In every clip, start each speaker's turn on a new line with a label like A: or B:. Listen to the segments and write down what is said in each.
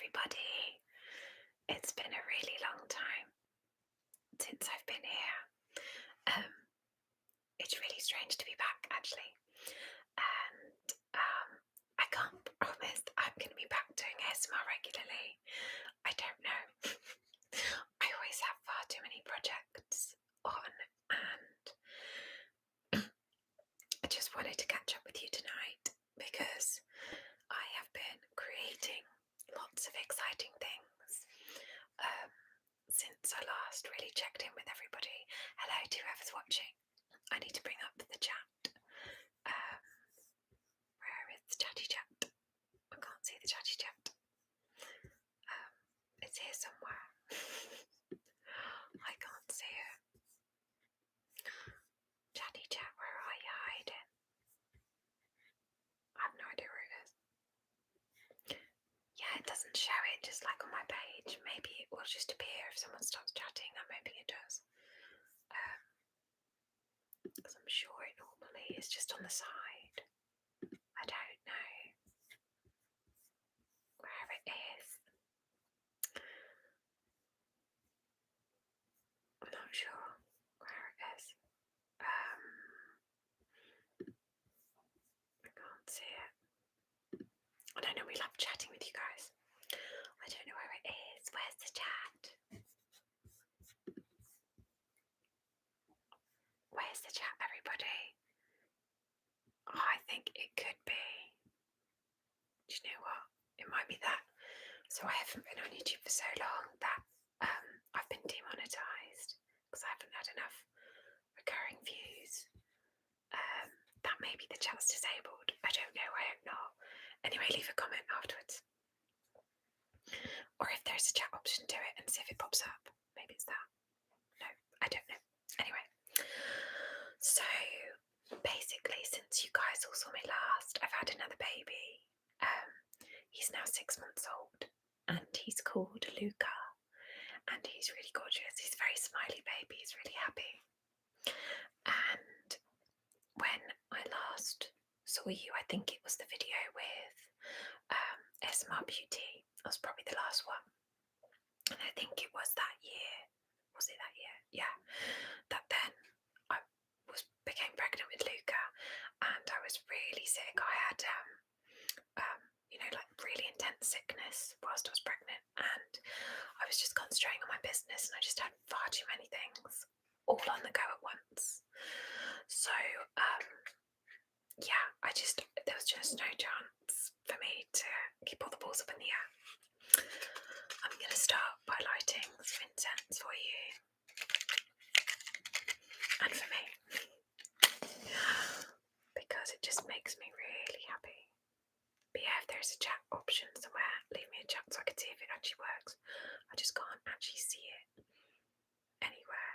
A: everybody. It's been a really long time since I've been here. It's really strange to be back, actually. And I can't promise I'm going to be back doing ASMR regularly. I don't know. I always have far too many projects on, and I just wanted to catch up with you tonight because I have been creating lots of exciting things since I last really checked in with everybody. Hello to whoever's watching. I need to bring up the chat. Where is the chatty chat? I can't see the chatty chat. It's here somewhere. I can't see it. Chatty chat, where are you hiding? I have no idea where it is. Yeah, it doesn't show it, just like on my page. Maybe it will just appear if someone starts chatting, and maybe it does. Because I'm sure it normally is just on the side. I don't know where it is. I'm not sure where it is. I can't see it. I don't know, we love chatting with you guys. I don't know where it is. Where's the chat? Where's the chat, everybody? Oh, I think it could be. Do you know what? It might be that. So I haven't been on YouTube for so long that I've been demonetized because I haven't had enough recurring views. That may be the chat's disabled. I don't know, I hope not. Anyway, leave a comment afterwards. Or if there's a chat option, do it and see if it pops up. Maybe it's that. No, I don't know. Anyway, so basically, since you guys all saw me last, I've had another baby. He's now 6 months old, and he's called Luca, and he's really gorgeous. He's a very smiley baby. He's really happy. And when I last saw you, I think it was the video with ASMR Beauty. That was probably the last one. And I think it was that year. Was it that year? Yeah. That then I became pregnant with Luca, and I was really sick. I had like really intense sickness whilst I was pregnant, and I was just concentrating on my business, and I just had far too many things all on the go at once. So there was just no chance for me to keep all the balls up in the air. I'm going to start by lighting some incense for you and for me, because it just makes me really happy. But yeah, if there's a chat option somewhere, leave me a chat so I can see if it actually works. I just can't actually see it anywhere.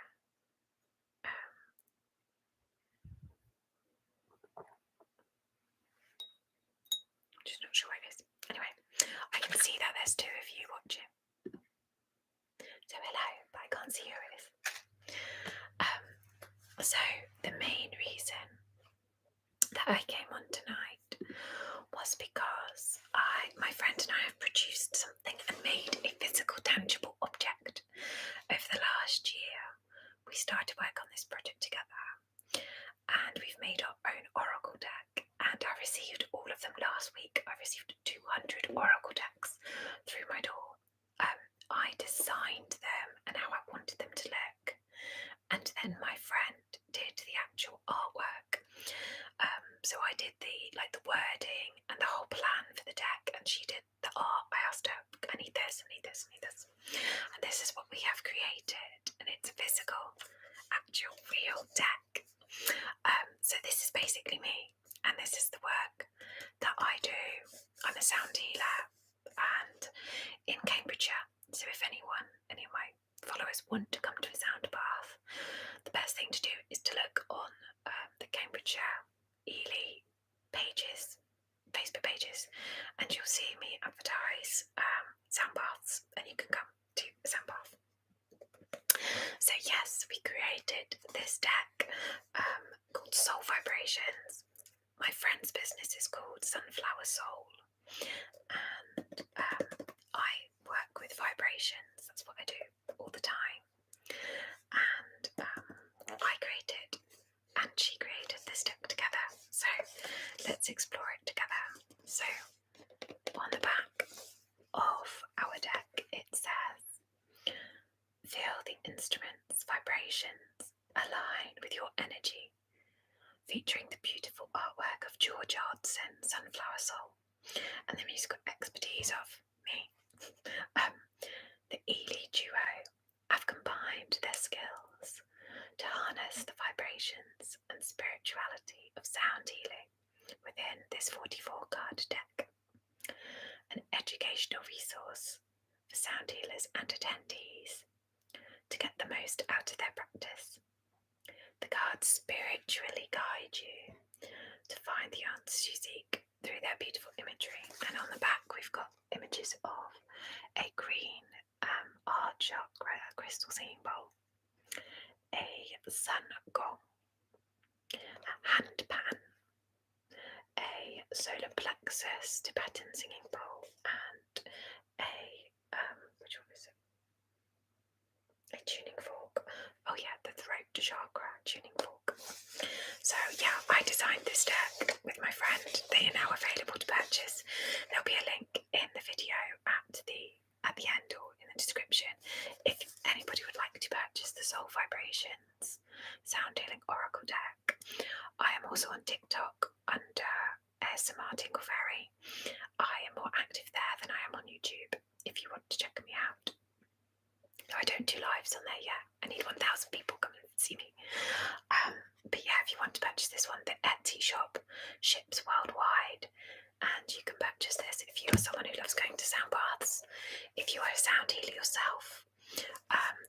A: I'm just not sure where it is. Anyway, I can see that there's 2 of you watching. So hello, but I can't see who it is. So the main reason that I came on tonight was because my friend and I have produced something and made a physical, tangible object over the last year. We started work on this project together, and we've made our own oracle deck, and I received all of them last week. I received 200 oracle decks through my door. I designed them and how I wanted them to look, and then my friend did the actual artwork. So I did the wording and the whole plan for the deck, and she did the art. I asked her, I need this, I need this, I need this. And this is what we have created, and it's a physical, actual, real deck. So this is basically me, and this is the work that I do. I'm a sound healer, and in Cambridgeshire. So if any of my followers want to come to a sound bath, the best thing to do is to look on the Cambridgeshire Ely pages, Facebook pages, and you'll see me advertise sound baths, and you can come to a sound bath. So yes, we created this deck called Soul Vibrations. My friend's business is called Sunflower Soul, and I let's explore it together. So, on the back of our deck, it says, feel the instrument's vibrations align with your energy, featuring the beautiful artwork of George Hodson, Sunflower Soul, and the musical expertise of me. The Ely duo have combined their skills to harness the vibrations and spirituality of sound healing within this 44 card deck, an educational resource for sound healers and attendees to get the most out of their practice. The cards spiritually guide you to find the answers you seek through their beautiful imagery, and on the back we've got images of a green art chakra crystal singing bowl, a sun gong, a hand pan, a solar plexus Tibetan singing bowl, and a which one is it? A tuning fork. Oh yeah, the throat chakra tuning fork. So yeah, I designed this deck with my friend. They are now available to purchase. There'll be a link in the video at the end or in the description if anybody would like to purchase the Soul Vibrations Sound Healing Oracle deck. I am also on TikTok under ASMR Tingle Fairy. I am more active there than I am on YouTube if you want to check me out. I don't do lives on there yet. I need 1,000 people come and see me. But yeah, if you want to purchase this one, the Etsy shop ships worldwide, and you can purchase this if you're someone who loves going to sound baths. If you are a sound healer yourself,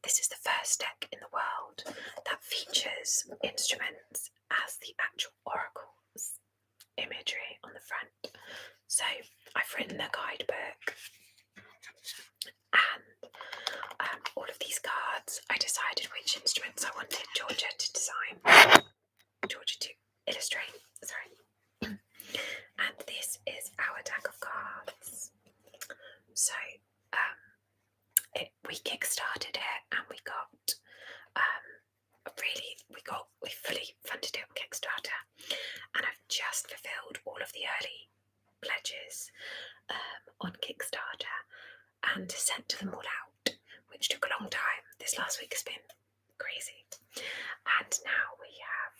A: this is the first deck in the world that features instruments as the actual oracles imagery on the front. So I've written a guidebook, and all of these cards, I decided which instruments I wanted Georgia to illustrate. And this is our deck of cards. So we kickstarted it, and we fully funded it on Kickstarter, and I've just fulfilled all of the early pledges on Kickstarter and sent them all out, which took a long time. This last week has been crazy. And now we have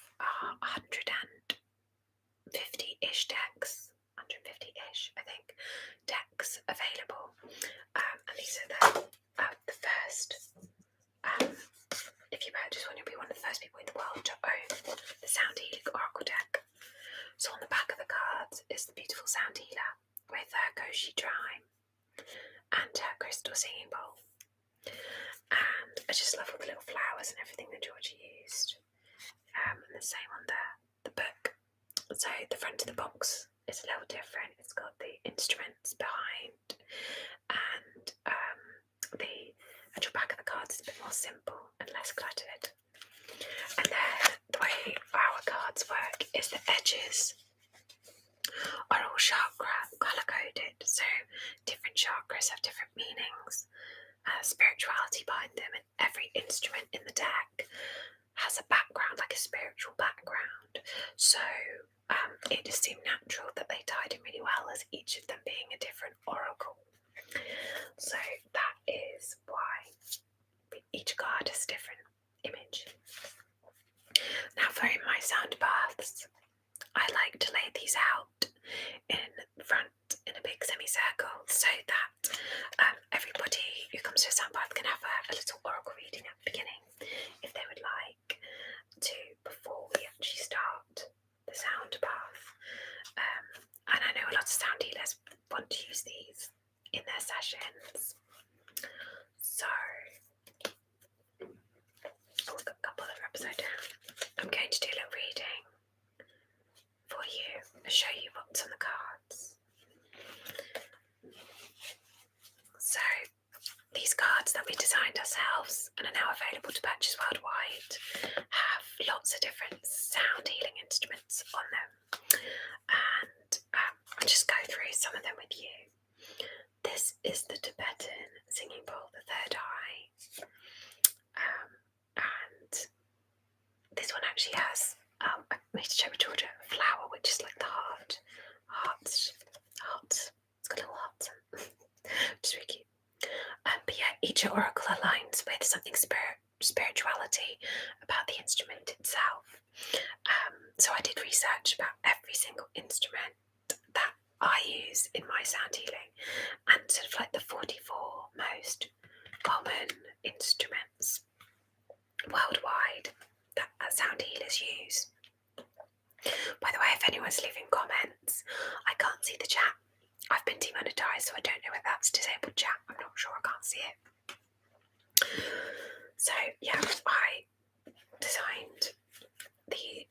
A: 150-ish decks, 150-ish, I think, decks available. And these are the first. If you purchase one, you'll be one of the first people in the world to own the Sound Healing Oracle deck. So on the back of the cards is the beautiful Sound Healer with her Koshi Trime and her crystal singing bowl. And I just love all the little flowers and everything that Georgia used. And the same on the book. So the front of the box is a little different. It's got the instruments behind, and the actual back of the cards is a bit more simple and less cluttered. And then the way our cards work is the edges are all chakra colour coded. So different chakras have different meanings, spirituality behind them, and every instrument in the deck has a background, like a spiritual background. So it just seemed natural that they tied in really well, as each of them being a different oracle. So that is why each card has a different image. Now for my sound baths, I like to lay these out in front in a big semicircle so that everybody who comes to a sound bath can have a little oracle reading at the beginning if they would like to, before we actually start the sound bath. And I know a lot of sound healers want to use these in their sessions. So we've got a couple that are upside down. I'm going to do a little reading for you and show you what's on the cards. So these cards that we designed ourselves and are now available to purchase worldwide have lots of different sound healing instruments on them, and I'll just go through some of them with you. This is the Tibetan singing bowl, the third eye, and this one actually has, I need to show Georgia, a flower which is like the heart each oracle aligns with something spirituality about the instrument itself. So I did research about every single instrument that I use in my sound healing, and sort of like the 44 most common instruments worldwide that sound healers use. By the way, if anyone's leaving comments, I can't see the chat. I've been demonetized, so I don't know whether that's disabled chat. I'm not sure, I can't see it. So yeah, I designed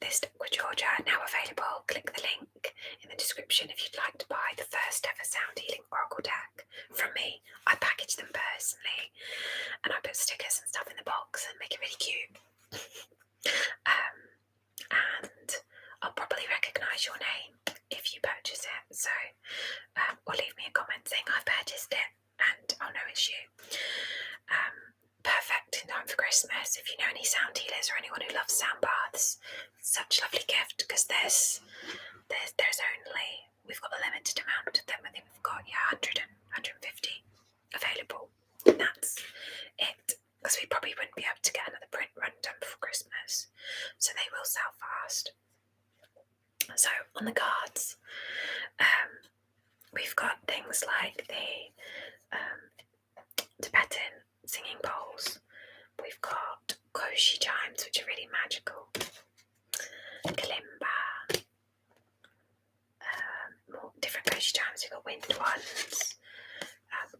A: this deck with Georgia, now available. Click the link in the description if you'd like to buy the first ever sound healing oracle deck from me. I package them personally, and I put stickers and stuff in the box and make it really cute. And I'll probably recognise your name if you purchase it, so or leave me a comment saying I've purchased it and I'll know it's you. Perfect in time for Christmas. If you know any sound healers or anyone who loves sound baths, such a lovely gift, because there's only, we've got a limited amount of them. I think we've got 100 and 150 available, and that's it, because we probably wouldn't be able to get another print run done before Christmas, so they will sell fast. So on the cards, we've got things like the Tibetan singing bowls. We've got koshi chimes, which are really magical. Kalimba. More different koshi chimes. We've got wind ones.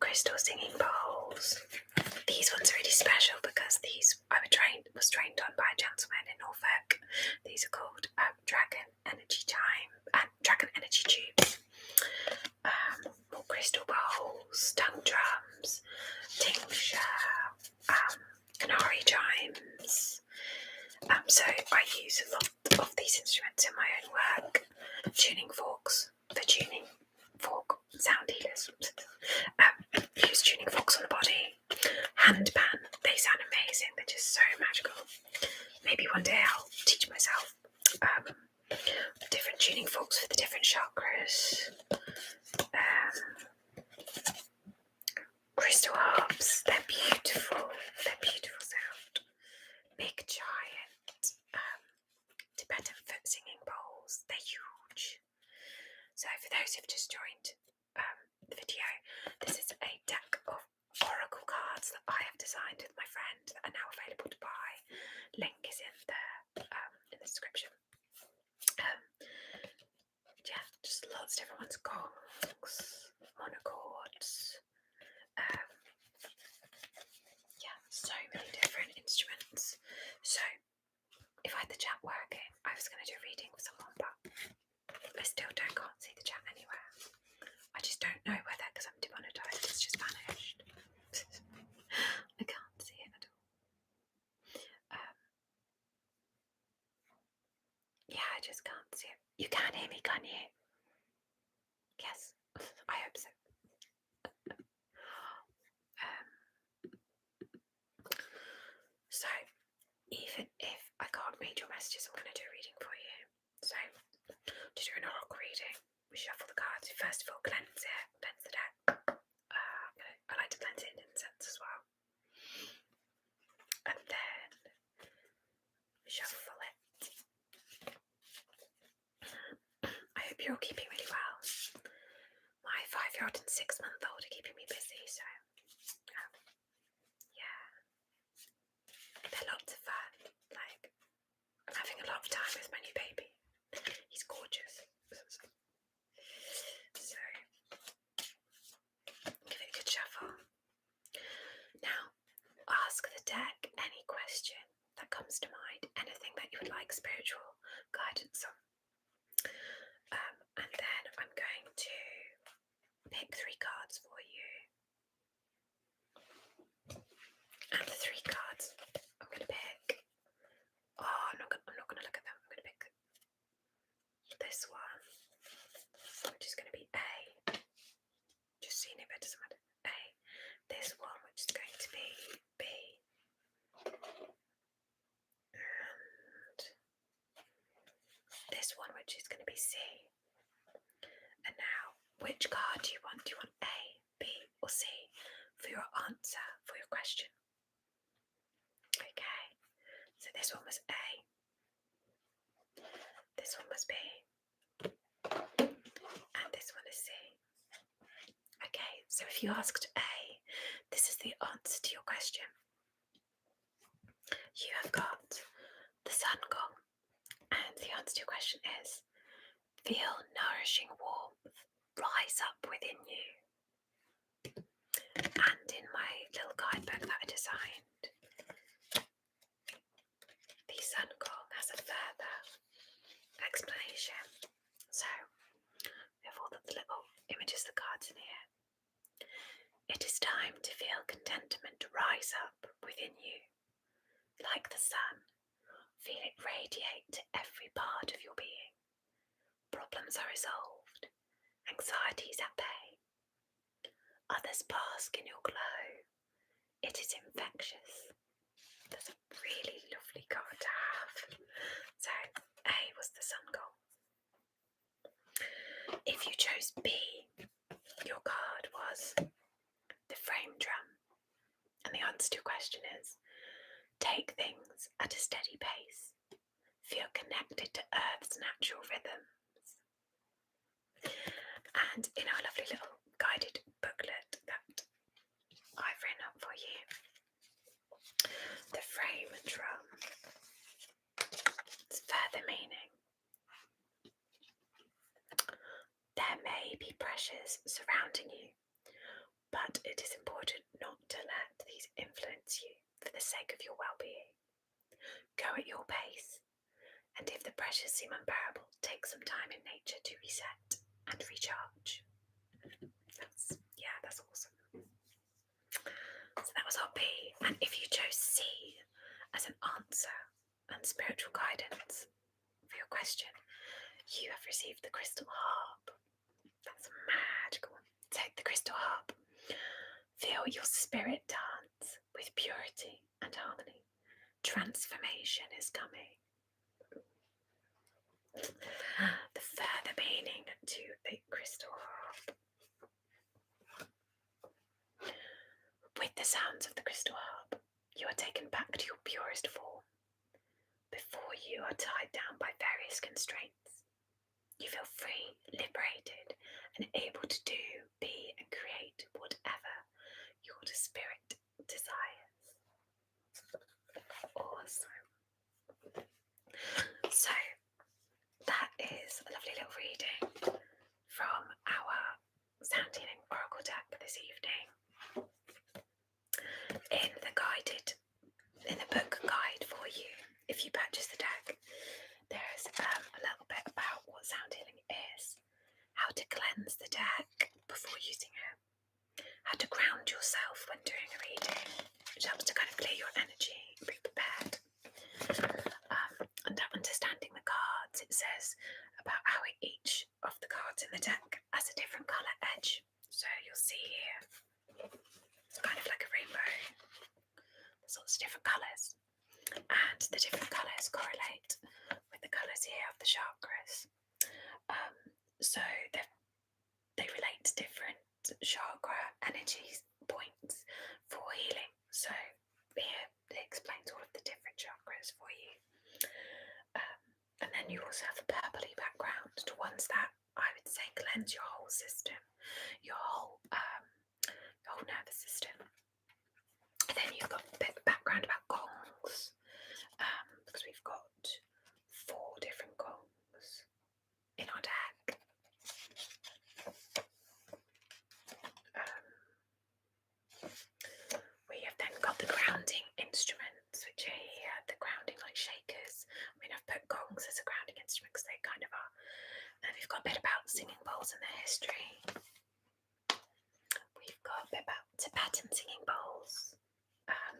A: Crystal singing bowls. These ones are really special because these I was trained on by a gentleman in Norfolk. These are called Dragon Energy Tubes. More crystal bowls, tongue drums, tingsha, canary chimes. So I use a lot of these instruments in my own work. Tuning forks for tuning fork sound healers. Use tuning forks on the body. Handpan, they sound amazing. They're just so magical. Maybe one day I'll teach myself different tuning forks for the different chakras. Crystal harps, they're beautiful. They're beautiful sound. Big giant Tibetan foot singing bowls. They're huge. So for those who've just joined the video, this is a deck of oracle cards that I have designed with my friend that are now available to buy. Link is in the description. Yeah, just lots of different ones. Gongs, monochords. Yeah, so many different instruments. So if I had the chat working, I was going to do a reading with someone, but I still can't see the chat anywhere. I just don't know whether, because I'm demonetized, it's just vanished. I can't see it at all. Yeah, I just can't see it. You can hear me, can't you? Yes, I hope so. So, even if I can't read your messages, I'm going to do a reading for you. So, to do an oracle reading, we shuffle the cards. We first of all cleanse the deck. I like to cleanse it in incense as well. And then shuffle it. I hope you're all keeping really well. My 5-year-old and 6-month-old are keeping me busy, so yeah. They're lots of fun. Like, I'm having a lot of time with my new baby. He's gorgeous. So, give it a good shuffle. Now, ask the deck any question that comes to mind, anything that you would like spiritual guidance on. And then I'm going to pick 3 cards for you. And the 3 cards I'm going to pick. Oh, I'm not going to look at them. I'm going to pick this one, which is going to be A. Just seeing if it doesn't matter. A. This one, which is going to be B. And this one, which is going to be C. And now, which card do you want? Do you want A, B, or C for your answer, for your question. Okay, so this one was A, this one was B, and this one is C. Okay, so if you asked A, this is the answer to your question. You have got the sun gong, and the answer to your question is feel nourishing warmth rise up within you. And in my little guidebook that I designed, the sun gong has a further explanation. So we have all the little images of the cards in here. It is time to feel contentment rise up within you. Like the sun, feel it radiate to every part of your being. Problems are resolved, anxiety is at bay. Others bask in your glow. It is infectious. That's a really lovely card to have. So A was the sun gong. If you chose B, your card was the frame drum. And the answer to your question is take things at a steady pace. Feel connected to Earth's natural rhythms. And in our lovely little guided booklet that I've written up for you, the frame drum, its further meaning. There may be pressures surrounding you, but it is important not to let these influence you for the sake of your well-being. Go at your pace, and if the pressures seem unbearable, take some time in nature to reset and recharge. That's awesome. So that was our B, and if you chose C as an answer and spiritual guidance for your question, you have received the crystal harp. That's magical. Take the crystal harp. Feel your spirit dance with purity and harmony. Transformation is coming. The further meaning to the crystal harp. With the sounds of the crystal harp, you are taken back to your purest form. Before you are tied down by various constraints, you feel free, liberated, and able to do, be, and create whatever your spirit desires. Awesome. So, that is a lovely little reading from our sound healing oracle deck this evening. In the book guide for you, if you purchase the deck, there's a little bit about what sound healing is, how to cleanse the deck before using it, how to ground yourself when doing a reading, which helps to kind of clear your energy and be prepared. And understanding the cards, it says about how each of the cards in the deck has a different colour edge. So you'll see here, it's kind of like a rainbow. There's lots of different colours, and the different colours correlate with the colours here of the chakras. So they relate to different chakra energies points for healing. So here it explains all of the different chakras for you. And then you also have a purpley background to ones that I would say cleanse your whole system, your whole nervous system. And then you've got a bit of background about gongs, because we've got 4 different gongs in our deck. We have then got the grounding instruments, which are here, the grounding like shakers. I mean, I've put gongs as a grounding instrument because they kind of are. And then we've got a bit about singing bowls and their history. We've got a bit about Tibetan singing bowls,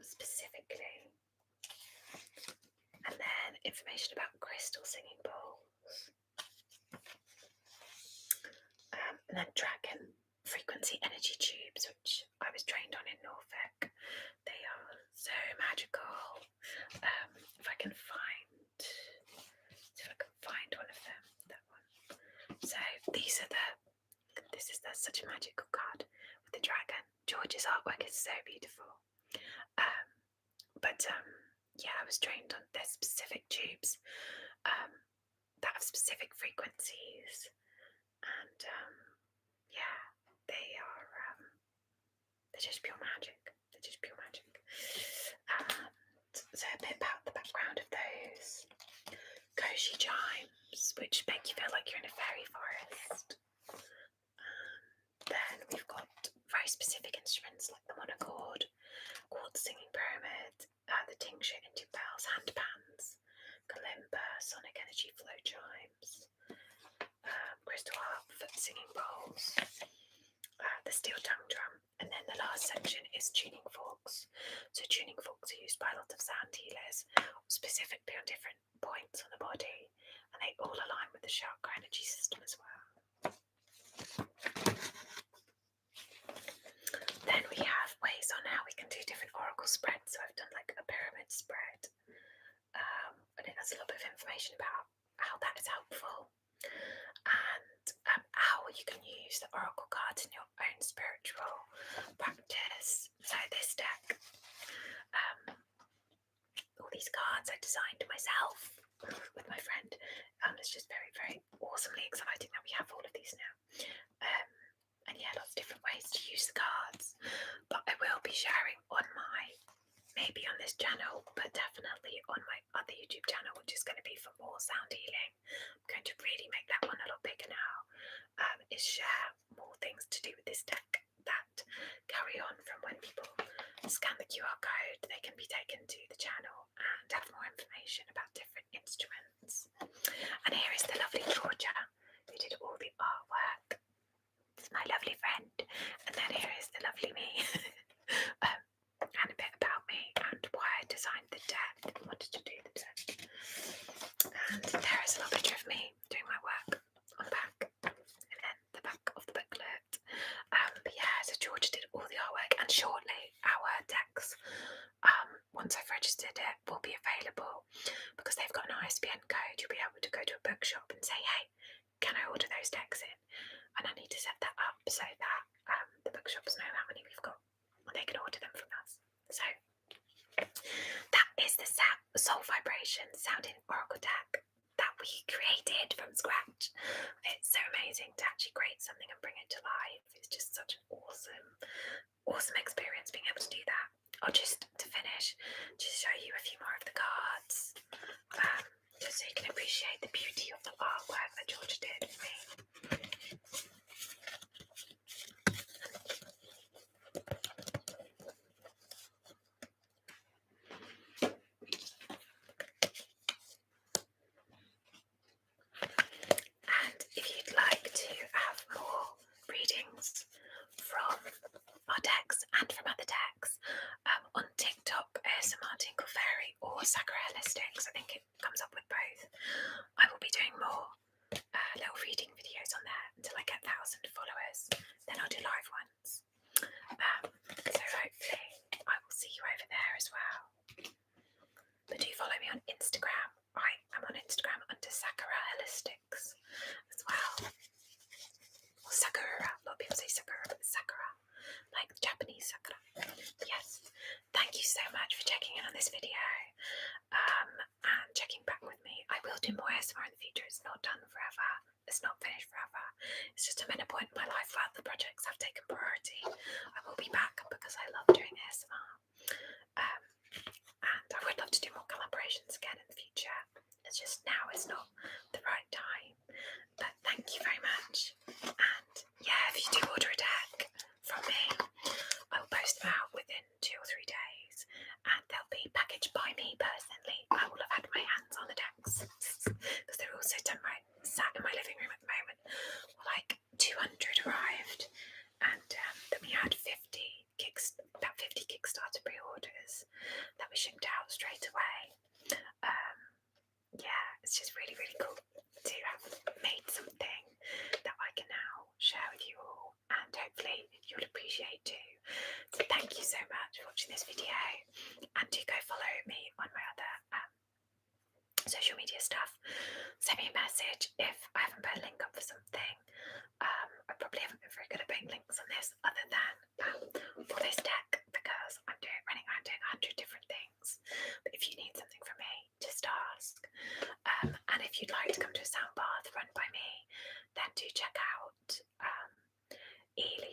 A: specifically. And then information about crystal singing bowls. And then dragon frequency energy tubes, which I was trained on in Norfolk. They are so magical. If I can find one of them, that one. So this is such a magical card with the dragon. George's artwork is so beautiful. Um, but yeah, I was trained on their specific tubes that have specific frequencies, and yeah, they are they're just pure magic. They're just pure magic. So a bit about the background of those Koshi chimes, which make you feel like you're in a fairy forest. Then we've got very specific instruments like the monochord, quartz singing pyramid, the tincture into bells, handpans, kalimba, sonic energy flow chimes, crystal harp, foot singing bowls, the steel tongue drum, and then the last section is tuning forks. So tuning forks are used by a lot of sound healers, specifically on different points on the body, and they all align with the chakra energy system as well. Then we have ways on how we can do different oracle spreads. So I've done like a pyramid spread, and it has a little bit of information about how that is helpful, and how you can use the oracle cards in your own spiritual practice. So this deck, all these cards I designed myself with my friend. It's just very, very awesomely exciting that we have all of these now. And yeah, lots of different ways to use the cards. But I will be sharing on maybe on this channel, but definitely on my other YouTube channel, which is going to be for more sound healing. I'm going to really make that one a lot bigger now. Is share more things to do with this deck that carry on from when people scan the QR code. They can be taken to the channel and have more information about different instruments. And here is the lovely Georgia who did all the artwork. It's my lovely friend. And then here is the lovely me. And a bit about me and why I designed the deck and wanted to do the deck. And there is a little picture of me doing my work on the back, and then the back of the booklet. But yeah, so Georgia did all the artwork, and shortly our decks, once I've registered it, will be available because they've got an ISBN code. You'll be able to go to a bookshop and say, hey, can I order those decks in? And I need to set that up so that the bookshops know how many we've got and they can order them from us. So that is the Soul Vibration Sounding Oracle deck that we created from scratch. It's so amazing to actually create something and bring it to life. It's just such an awesome experience being able to do that. I'll just, to finish, just show you a few more of the cards, just so you can appreciate the beauty of the artwork that Georgia did for me. And if you'd like to have more readings from our decks and from other decks, on TikTok, ASMR Tinkle Fairy or Sakura Holistics, I think it comes up with both. I will be doing more little reading videos on there until I get 1,000 followers. Then I'll do live ones. So hopefully I will see you over there as well. But do follow me on Instagram. I am on Instagram under Sakura Holistics as well. Or Sakura. A lot of people say Sakura, but it's Sakura. Like the Japanese Sakura. Yes. Thank you so much for checking in on this video. And checking back with me. I will do more ASMR in the future. It's not done forever. It's not finished forever. It's just I'm at a point in my life where the projects have taken priority. I will be back because I love doing ASMR. And I would love to do more collaborations again in the future. It's just now is not the right time. But thank you very much. And yeah, if you do order a deck from me, I will post them out within 2 or 3 days. And they'll be packaged by me personally. I will have had my hands on the decks because they're all sat in my living room at the moment. Well, like 200 arrived, and then we had about 50 Kickstarter pre-orders that we shipped out straight away. Yeah, it's just really, really cool to have made something that I can now share with you all, and hopefully you'll appreciate too. So thank you so much for watching this video, and do go follow me on my other social media stuff. Send me a message if I haven't put a link up for something. I probably haven't been very good at putting links on this other than for this deck, because I'm running around doing a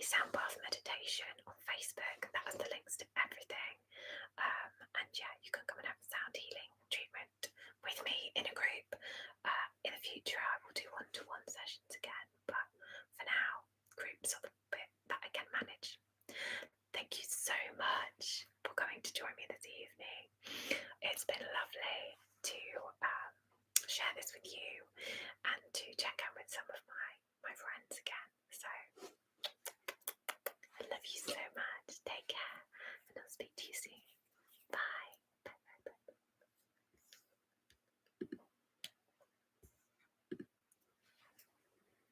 A: Sound Bath Meditation on Facebook. That has the links to